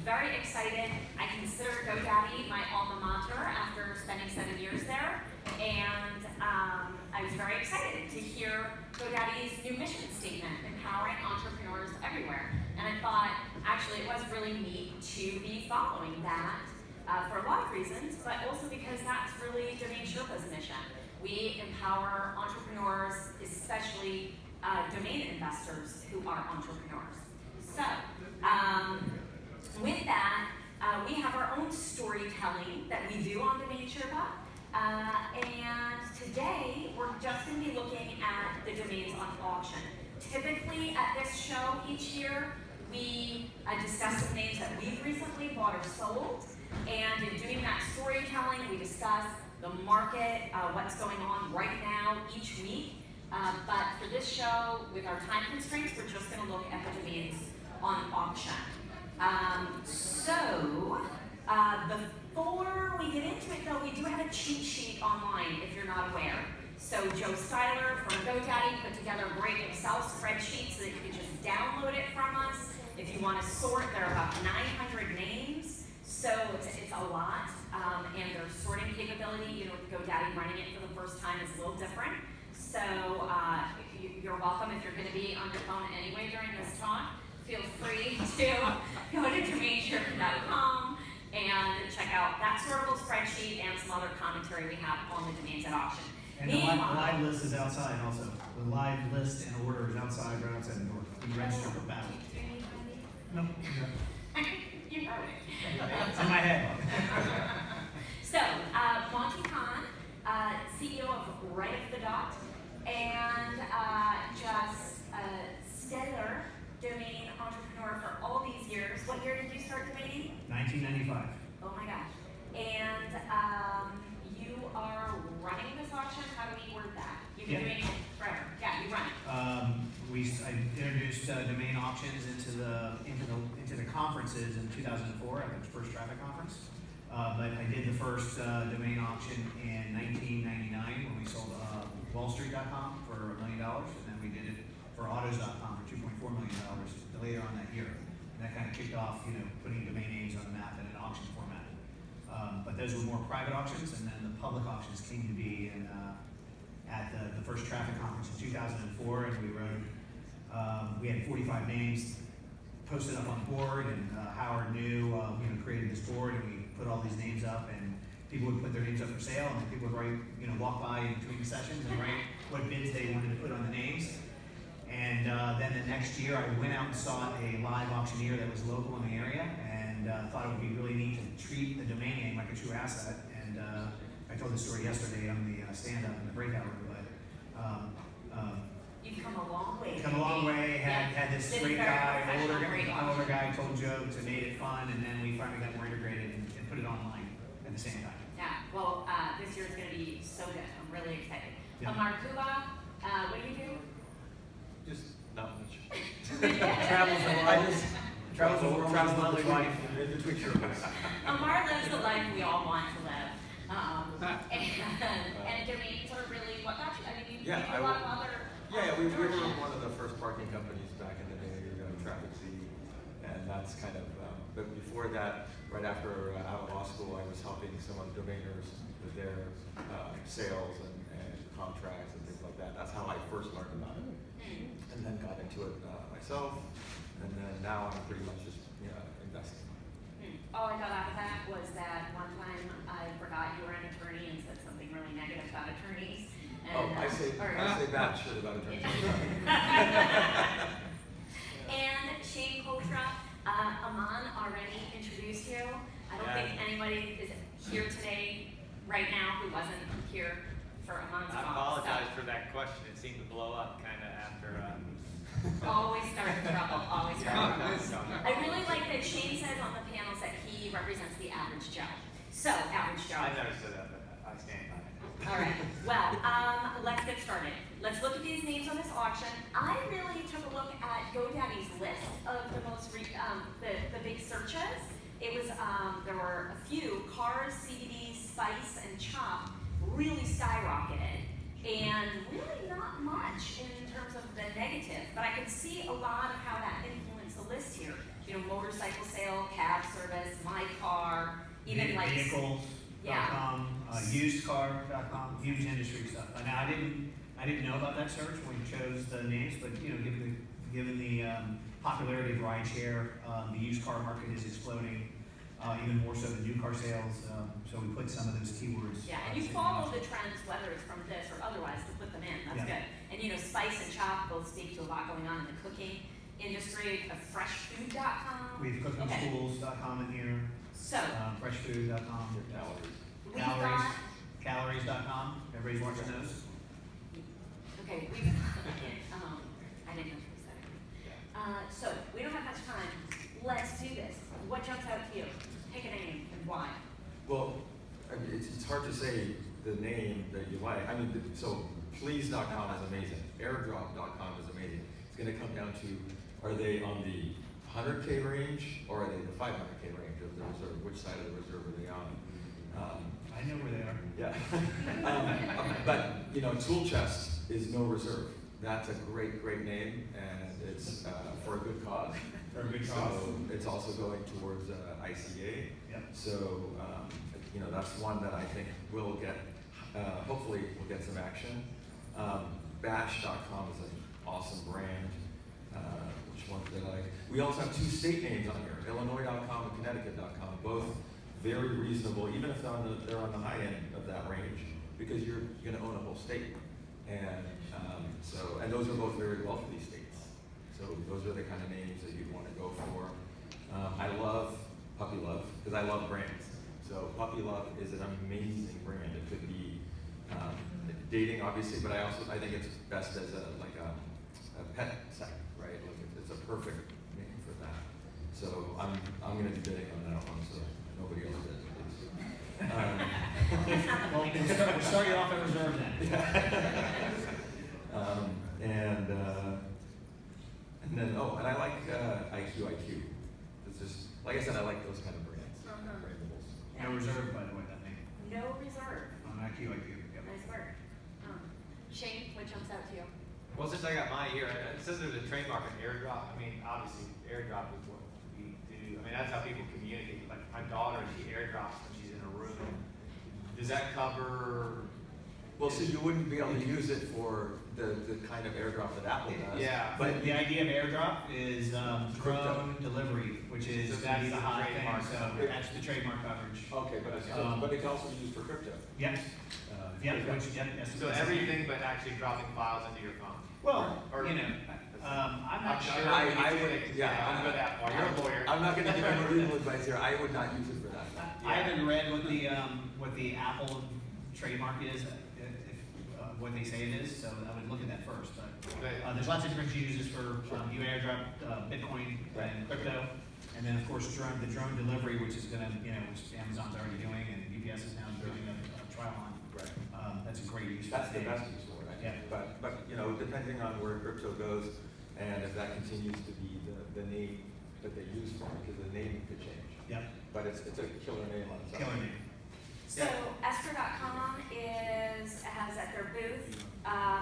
very excited. I consider GoDaddy my alma mater after spending 7 years there, and I was very excited to hear GoDaddy's new mission statement, empowering entrepreneurs everywhere. And I thought, actually, it was really neat to be following that for a lot of reasons, but also because that's really Domain Sherpa's mission. We empower entrepreneurs, especially domain investors who are entrepreneurs. So, with that, we have our own storytelling that we do on Domain Sherpa. And today, we're just going to be looking at the domains on auction. Typically, at this show each year, we discuss the names that we've recently bought or sold. And in doing that storytelling, we discuss the market, what's going on right now each week. But for this show, with our time constraints, we're just going to look at the domains on auction. Before we get into it, though, we do have a cheat sheet online, if you're not aware. So Joe Styler from GoDaddy put together a great Excel spreadsheet so that you can just download it from us. If you want to sort, there are about 900 names, so it's a lot. And their sorting capability, GoDaddy running it for the first time is a little different. So you're welcome if you're going to be on your phone anyway during this talk. Feel free to go to DomainSherpa.com and check out that sortable spreadsheet and some other commentary we have on the domains at auction. And the live list is outside also. The live list and order is outside, right outside the door. You can register for battle. No. You heard it. It's in my head. So, Monty Khan, CEO of Right Off the Dot, and just stellar domain entrepreneur for all these years. What year did you start domaining? 1995. Oh my gosh. And you are running this auction? How do we word that? You've been doing it forever. Yeah, you run it. I introduced domain auctions into the conferences in 2004 at the first traffic conference. But I did the first domain auction in 1999 when we sold wallstreet.com for $1 million, and then we did it for autos.com for $2.4 million later on that year. And that kind of kicked off, putting domain names on the map in an auction format. But those were more private auctions, and then the public auctions came to be at the first traffic conference in 2004, and we had 45 names posted up on the board, and Howard New created this board, and we put all these names up, and people would put their names up for sale, and then people would write, walk by in between the sessions and write what bids they wanted to put on the names. And then the next year, I went out and saw a live auctioneer that was local in the area, and thought it would be really neat to treat the domain name like a true asset. And I told this story yesterday on the stand-up in the breakout room, but you've come a long way. Come a long way. Had this great guy, older guy, told jokes and made it fun, and then we finally got more integrated and put it online at the same time. Yeah. Well, this year is going to be so good. I'm really excited. Yeah. Amar Kuba, what do you do? Just not much. Travels the world, travels with life. Amar lives the life we all want to live. And domains are really what got you. I mean, you do a lot of other. We were one of the first parking companies back in the day, Traffic Seed, and that's kind of. But before that, right after out of law school, I was helping some of the domainers with their sales and contracts and things like that. That's how I first learned about it, and then got into it myself, and then now I'm pretty much just investing. All I got out of that was that one time I forgot you were an attorney and said something really negative about attorneys. And, I say bad shit about attorneys. And Shane Coltra, Aman already introduced you. I don't think anybody is here today, right now, who wasn't here for Aman's talk. I apologize for that question. It seemed to blow up kind of after. Always start in trouble. Always start in trouble. I really like that Shane says on the panels that he represents the average Joe. So, average Joe. I never said that, but I stand by it. All right. Well, let's get started. Let's look at these names on this auction. I really took a look at GoDaddy's list of the most the big searches. It was there were a few: cars, CBD, spice, and chop really skyrocketed, and really not much in terms of the negative. But I could see a lot of how that influenced the list here. motorcycle sale, cab service, my car, even like. Vehicles.com, usedcar.com, huge industry stuff. Now, I didn't know about that search when we chose the names, but, you know, given the popularity of rideshare, the used car market is exploding, even more so than new car sales, so we put some of those keywords. Yeah, and you follow the trends, whether it's from this or otherwise, to put them in, that's good. And you know, Spice and Chop both speak to a lot going on in the cooking industry, freshfood.com. We have cookingschools.com in here, So, freshfood.com. Your calories. we've got, Calories.com, everybody's watching those. okay, we've, I didn't know what was that. So, we don't have much time, let's do this. What jumps out to you? Pick a name and why. Well, I mean, it's hard to say the name that you like. I mean, so please.com is amazing. Airdrop.com is amazing. It's going to come down to, are they on the 100K range or are they the 500K range of the reserve? Which side of the reserve are they on? I know where they are. Yeah. But, you know, Tool Chest is no reserve. That's a great, great name, and it's for a good cause. For a good cause. So it's also going towards ICA. Yep. So, you know, that's one that I think will get, hopefully will get some action. Bash.com is an awesome brand. Which one did I? We also have two state names on here, Illinois.com and Connecticut.com, both very reasonable, even if they're on the high end of that range, because you're going to own a whole state. And and those are both very wealthy states. So those are the kind of names that you'd want to go for. I love Puppy Love, because I love brands. So Puppy Love is an amazing brand. It could be dating, obviously, but I think it's best as a pet site, right? Like it's a perfect name for that. So I'm going to be bidding on that one, so nobody else bids. Well, we'll start you off at reserve then. And then and I like IQ. It's just like I said, I like those kind of brands. Brandables. No reserve, by the way, that name. No reserve. On IQ. Yep. Nice work. Shane, what jumps out to you? Well, since I got mine here, it says there's a trademark in airdrop. I mean, obviously, airdrop is what we do. I mean, that's how people communicate. Like my daughter, she airdrops when she's in a room. Does that cover? Well, so you wouldn't be able to use it for the kind of airdrop that Apple does. Yeah. But the idea of airdrop is drone delivery, which is So that's the the hot thing. trademark So coverage. that's the trademark coverage. Okay, but it can also be used for crypto. Yes. Yes. So everything but actually dropping files into your phone. Well, Or- you know, I'm not sure. I would, yeah. I'm good at that. Well, you're a lawyer. I'm not going to give any legal advice here. I would not use it for that. I haven't read what the Apple trademark is, what they say it is, so I would look at that first. But there's lots of different uses for you airdrop Bitcoin and crypto, and then of course the drone delivery, which is gonna, which Amazon's already doing, and UPS is now doing a trial on. Right. That's a great use. That's for the the best use for it, I think. Yeah. But depending on where crypto goes, and if that continues to be the name that they use for it, because the name could change. Yep. But it's a killer name on its own. Killer name. So Esther.com has at their booth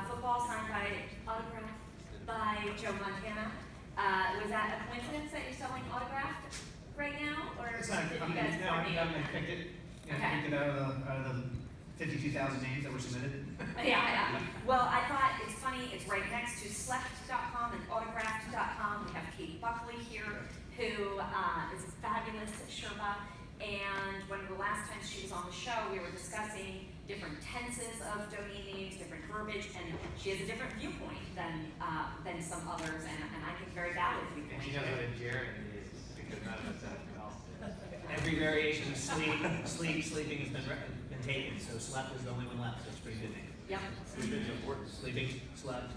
football signed autographed by Joe Montana. Was that a coincidence that you're selling autographed right now, or It's not, did I you mean, guys no, I coordinate? picked it, Okay. picked it out of the 52,000 names that were submitted. Yeah. Well, I thought it's funny. It's right next to Slept.com and Autographed.com. We have Kate Buckley here, who is a fabulous Sherpa. And one of the last times she was on the show, we were discussing different tenses of domain names, different verbiage, and she has a different viewpoint than some others, and I think very valid And viewpoint. she knows what a gerund is, because none of us have else. Every variation of sleeping has been taken, so slept is the only one left, so it's a pretty good name. Yep. Sleeping is important. Sleeping, slept.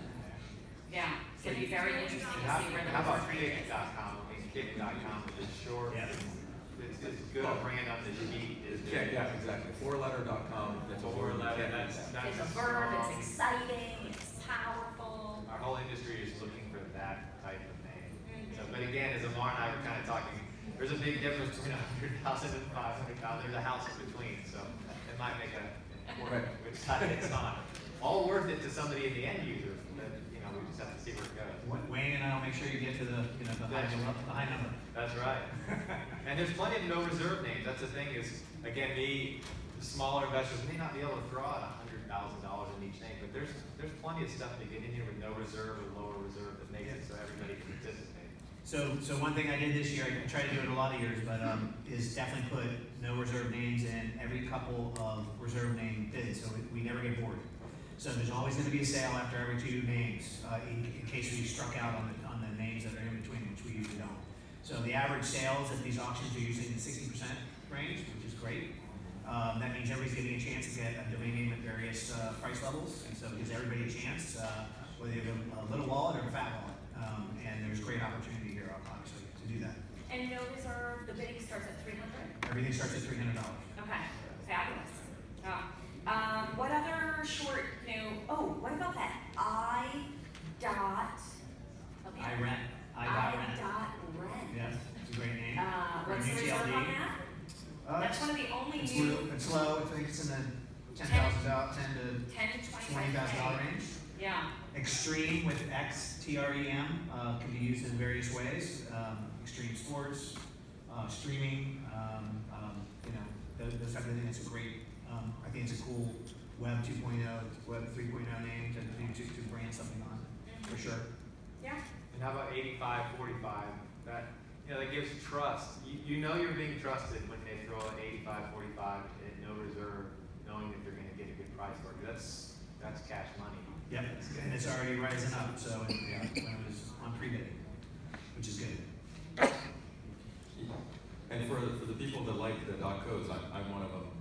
Yeah. It's going to be very interesting to How see where how those about are. kick.com? I mean, kick.com is short. Yeah. It's good brand on the sheet. Yeah, exactly. Fourletter.com. That's a word. Four-letter, that's It's a verb. strong. It's exciting. It's powerful. Our whole industry is looking for that type of name. So, but again, as Amar and I were kind of talking, there's a big difference between 100,000 and 500,000. There's a house in between, so it might make a work which side it's on. All worth it to somebody in the end user. But we just have to see where it goes. Wayne and I will make sure you get to the, you know, the high number. That's right. And there's plenty of no reserve names. That's the thing is, again, the smaller investors may not be able to throw out $100,000 in each name, but there's plenty of stuff to get in here with no reserve or lower reserve that makes it so everybody can participate. So one thing I did this year, I tried to do it a lot of years, but is definitely put no reserve names in every couple of reserve name bids, so we never get bored. So there's always going to be a sale after every 2 names, in case we struck out on the names that are in between, which we usually don't. So the average sales at these auctions are usually in the 60% range, which is great. That means everybody's getting a chance to get a domain name at various price levels, and so it gives everybody a chance, whether you have a little wallet or a fat wallet. And there's great opportunity here, obviously, to do that. And no reserve, the bidding starts at $300? Everything starts at $300. Okay, fabulous. What other short, what about that I dot? iRent. I.rent. Yes, it's a great name. For a What's new the reserve TLD. on that? That's one of the only It's new it's low. I think it's in the $10,000, $10 to $10 to $20,000 range. Yeah. Extreme with XTREM can be used in various ways. Extreme sports, streaming, those type of things. It's a great. I think it's a cool Web 2.0, Web 3.0 name to brand something on, for sure. Yeah. And how about 85-45? That that gives trust. You know you're being trusted when they throw an 85-45 at no reserve, knowing that they're going to get a good price for it. That's cash money. Yep, and it's already rising up. So when it was on pre-bidding, which is good. And for the people that like the .codes, I'm one of them.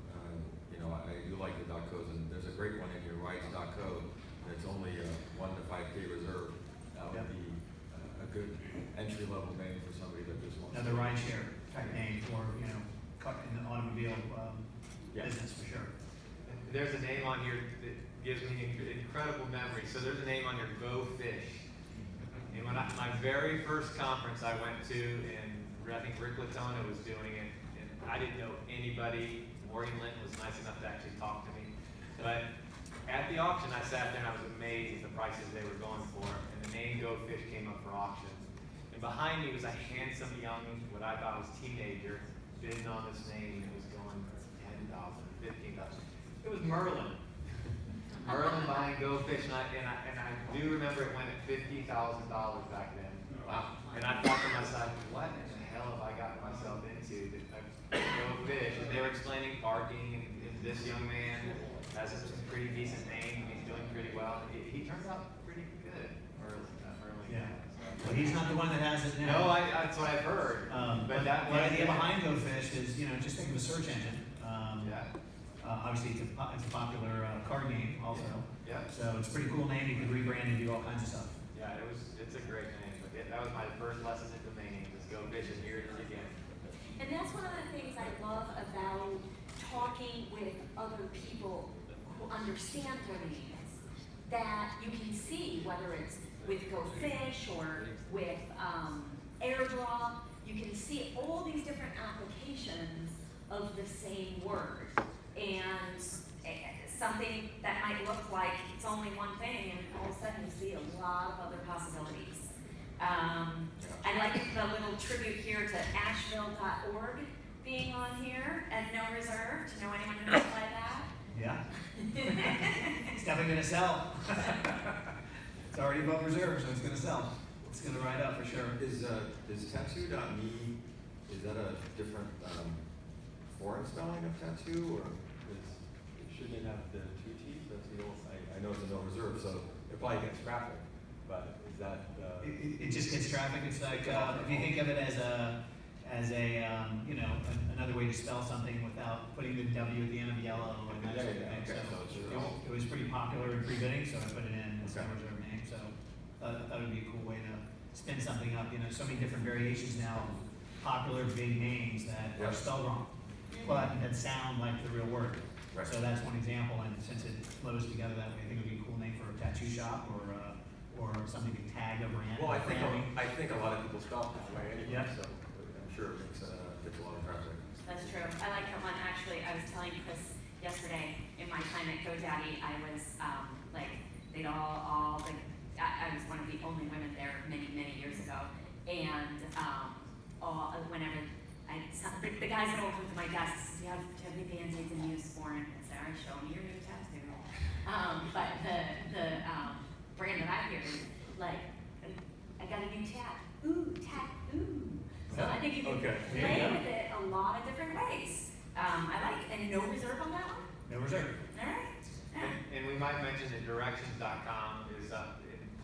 I do like the .codes, and there's a great one in here, rides.co, and it's only a 1 to 5K reserve. That would be a good entry-level name for somebody that just wants Another rideshare type name for in the automobile business for sure. There's a name on here that gives me incredible memory. So there's a name on here, Go Fish. And when my very first conference I went to, and I think Rick Latona was doing it, and I didn't know anybody. Maureen Linton was nice enough to actually talk to me. But at the auction, I sat there and I was amazed at the prices they were going for. And the name Go Fish came up for auction. And behind me was a handsome young, what I thought was teenager, bidding on this name, and it was going for $10,000, $15,000. It was Merlin. Merlin buying Go Fish, and I do remember it went at $50,000 back then. Wow. And I thought to myself, what in the hell have I gotten myself into? Go Fish. And they were explaining parking, and this young man has a pretty decent name, and he's doing pretty well. He turns out pretty good, Merlin. Yeah. Well, he's not the one that has it now. No, that's what I've heard. But the idea behind Go Fish is, just think of a search engine. Obviously, it's a popular card game also. Yeah. So it's a pretty cool name. You can rebrand and do all kinds of stuff. Yeah, it's a great name. But that was my first lesson in domain names, is Go Fish, and here it is again. And that's one of the things I love about talking with other people who understand domains, that you can see whether it's with Go Fish or with AirDrop, you can see all these different applications of the same word. And something that might look like it's only one thing, and all of a sudden you see a lot of other possibilities. I like the little tribute here to Asheville.org being on here as no reserve. To know anyone who knows by that? Yeah. It's definitely going to sell. It's already above reserve, so it's going to sell. It's going to ride up for sure. Is tattoo.me, is that a different foreign spelling of tattoo, or shouldn't it have the 2 T's? That's the old, I know it's a no reserve, so it probably gets traffic, but is that? It just gets traffic. It's like if you think of it as another way to spell something without putting the W at the end of yellow and that sort of thing. Okay, So it was pretty popular in pre-bidding, so I put it in as a reserve name. So I thought it would be a cool way to spin something up. So many different variations now of popular big names that are spelled wrong, but that sound like the real word. Right. So that's one example, and since it flows together that way, I think it would be a cool name for a tattoo shop or something to tag a brand. Well, I think a lot of people spell it that way anyway, Yeah. so I'm sure it gets a lot of traffic. That's true. I like that one. Actually, I was telling Chris yesterday in my time at GoDaddy, I was I was one of the only women there many, many years ago. And whenever the guys that walk up to my desk, do you have any Band-Aids in Neosporin? I said, all right, show me your new tattoo. But the brand that I hear is like, I got a new tat. Ooh, tattoo. So I think you can play with it a lot of different ways. I like, and no reserve on that one? No reserve. All right. Yeah. And we might mention that directions.com is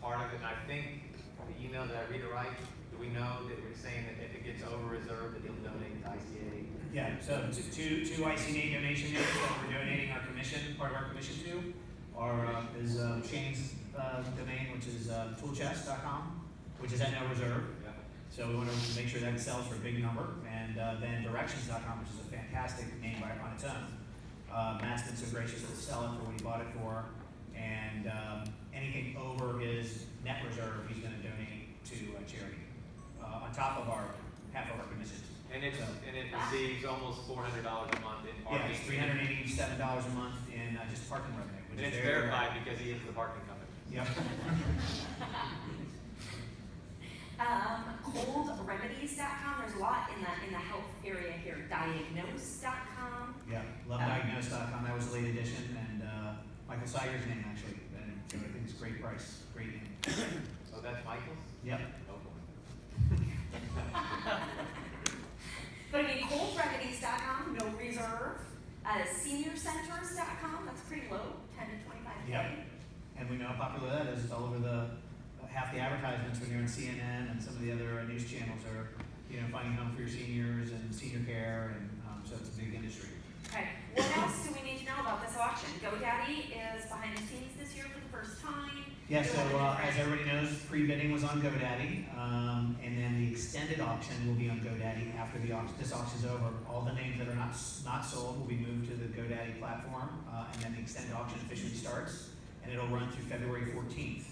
part of it, and I think the email that I read it right, do we know that we're saying that if it gets over reserved, that you'll donate to ICA? Yeah, so two ICA donation names that we're donating our commission, part of our commission to, is Shane's domain, which is toolchest.com, which is at no reserve. Yeah. So we want to make sure that sells for a big number, and then directions.com, which is a fantastic name on its own. Matt's been so gracious to sell it for what he bought it for, and anything over his net reserve, he's going to donate to charity, on top of half of our commissions. And it receives almost $400 a month in Yeah, parking. it's $387 a month in just parking revenue, which And is it's very verified because he is the parking company. Yep. Coldremedies.com, there's a lot in the health area here. Diagnose.com. Yeah, lovediagnose.com, that was the late edition, and Michael Seiger's name actually, and I think it's a great price, great name. So that's Michael's? Yep. Oh, boy. But I mean, coldremedies.com, no reserve. Seniorcenters.com, that's pretty low, 10 to 25K. Yep. And we know how popular that is. It's all over half the advertisements when you're on CNN and some of the other news channels are, finding home for your seniors and senior care, and so it's a big industry. Okay, what else do we need to know about this auction? GoDaddy is behind the scenes this year for the first time. Yeah, so as everybody knows, pre-bidding was on GoDaddy, and then the extended auction will be on GoDaddy after this auction's over. All the names that are not sold will be moved to the GoDaddy platform, and then the extended auction officially starts, and it'll run through February 14th.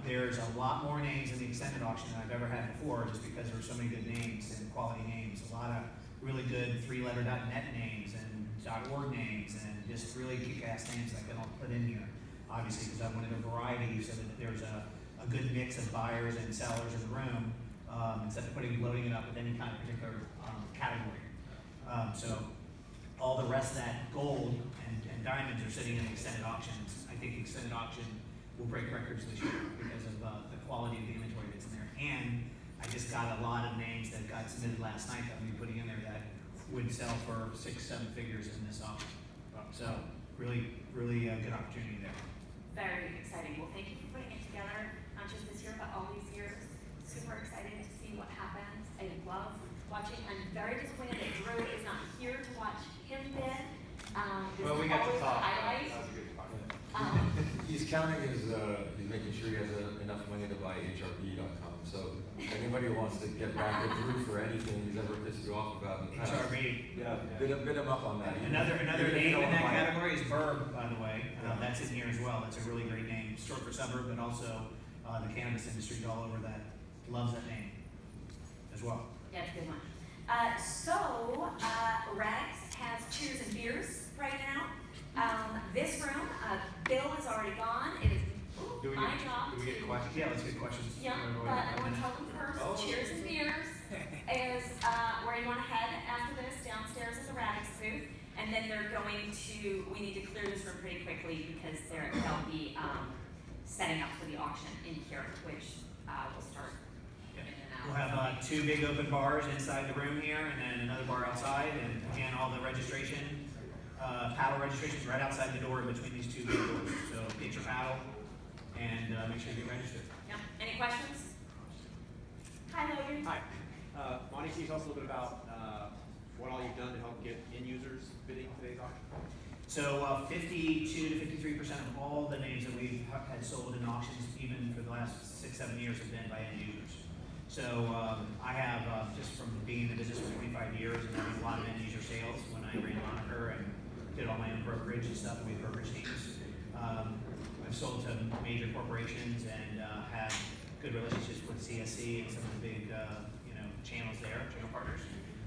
There's a lot more names in the extended auction than I've ever had before, just because there are so many good names and quality names. A lot of really good three-letter.net names and .org names, and just really kick-ass names that I can all put in here. Obviously, because I wanted a variety so that there's a good mix of buyers and sellers in the room, instead of loading it up with any kind of particular category. So all the rest of that gold and diamonds are sitting in the extended auctions. I think the extended auction will break records this year because of the quality of the inventory that's in there. And I just got a lot of names that got submitted last night that I'm going to be putting in there that would sell for 6-7 figures in this auction. So really, really a good opportunity there. Very exciting. Well, thank you for putting it together, not just this year, but all these years. Super excited to see what happens. I love watching. I'm very disappointed that Drew is not here to watch him bid. Well, we got to talk. That Highlight. was a good part. He's counting he's making sure he has enough money to buy HRB.com. So anybody who wants to get back at Drew for anything he's ever pissed you off about in the past, HRB. yeah, bid him up on that. Another Even if name you in don't that buy it. category is Burb, by the way. Yeah. That's in here as well. That's a really great name. Short for suburb, but also the cannabis industry all over that loves that name as well. Yeah, it's a good one. Radix has Cheers and Beers right now. This room, Bill is already gone. It is my job Do we get to- questions? Yeah, let's get questions. Yeah, but I want to tell them first, Oh. Cheers and Beers is where you want to head after this, downstairs at the Radix booth. And then they're going to, we need to clear this room pretty quickly because they'll be setting up for the auction in here, which will start in and out. We'll have 2 big open bars inside the room here, and then another bar outside, and again, all the registration, paddle registrations right outside the door in between these 2 big doors. So get your paddle and make sure you get registered. Yeah, any questions? Hi, Logan. Hi. Monty, can you tell us a little bit about what all you've done to help get end users bidding today's auction? So 52 to 53% of all the names that we've had sold in auctions, even for the last 6-7 years, have been by end users. So I have, just from being in the business for 25 years and having a lot of end user sales when I ran Moniker and did all my own brokerage and stuff with brokerage teams. I've sold to major corporations and had good relationships with CSC and some of the big channels there, channel partners.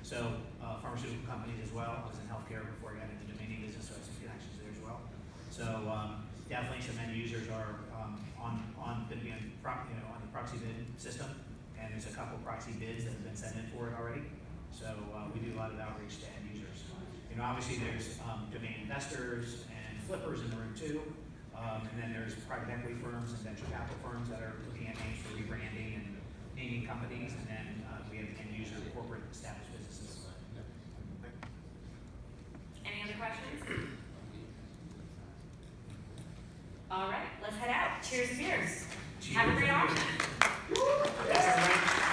So pharmaceutical companies as well. I was in healthcare before I got into the domaining business, so I have some connections there as well. So definitely some end users are on the on the proxy bid system, and there's a couple proxy bids that have been sent in for it already. So we do a lot of outreach to end users. Obviously there's domain investors and flippers in the room too, and then there's private equity firms and venture capital firms that are looking at names for rebranding and naming companies, and then we have end user corporate established businesses. Any other questions? All right, let's head out. Cheers to beers. Have a great auction. Thanks, everybody.